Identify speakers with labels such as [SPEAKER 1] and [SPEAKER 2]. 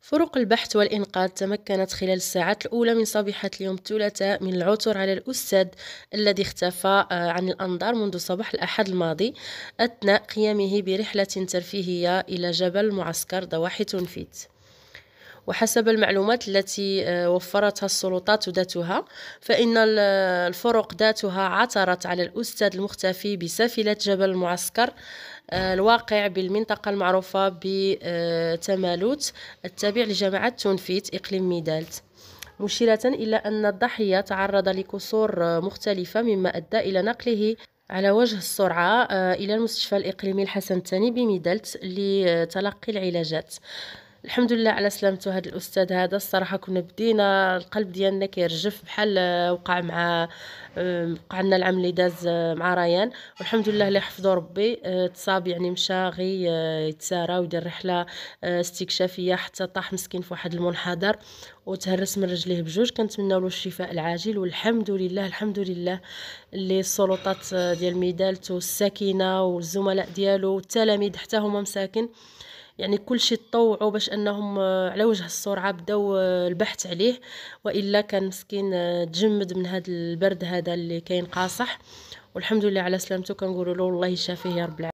[SPEAKER 1] فرق البحث والإنقاذ تمكنت خلال الساعات الأولى من صبيحة اليوم الثلاثاء من العثور على الأستاذ الذي اختفى عن الأنظار منذ صباح الأحد الماضي أثناء قيامه برحلة ترفيهية إلى جبل معسكر ضواحي تونفيت. وحسب المعلومات التي وفرتها السلطات ذاتها، فإن الفرق ذاتها عثرت على الأستاذ المختفي بسافلة جبل المعسكر الواقع بالمنطقة المعروفة بتمالوت التابع لجامعة تونفيت إقليم ميدالت، مشيرة إلى أن الضحية تعرض لكسور مختلفة مما أدى إلى نقله على وجه السرعة إلى المستشفى الإقليمي الحسن الثاني بميدالت لتلقي العلاجات. الحمد لله على سلامته هذا الاستاذ هذا. الصراحه كنا بدينا القلب ديالنا كيرجف بحال وقع لنا العام اللي داز مع ريان، والحمد لله اللي حفظه ربي. تصاب يعني مشى غي يتسارى ويدير رحله استكشافيه حتى طاح مسكين في واحد المنحدر وتهرس من رجليه بجوج. كنتمناو له الشفاء العاجل، والحمد لله الحمد لله اللي السلطات ديال ميدالت والساكنه والزملاء ديالو والتلاميذ حتى هما مساكن يعني كل شيء تطوعوا باش انهم على وجه السرعه بداو البحث عليه، والا كان مسكين تجمد من هذا البرد هذا اللي كاين قاصح. والحمد لله على سلامته، كنقولوا له الله يشافيه يا رب العالمين.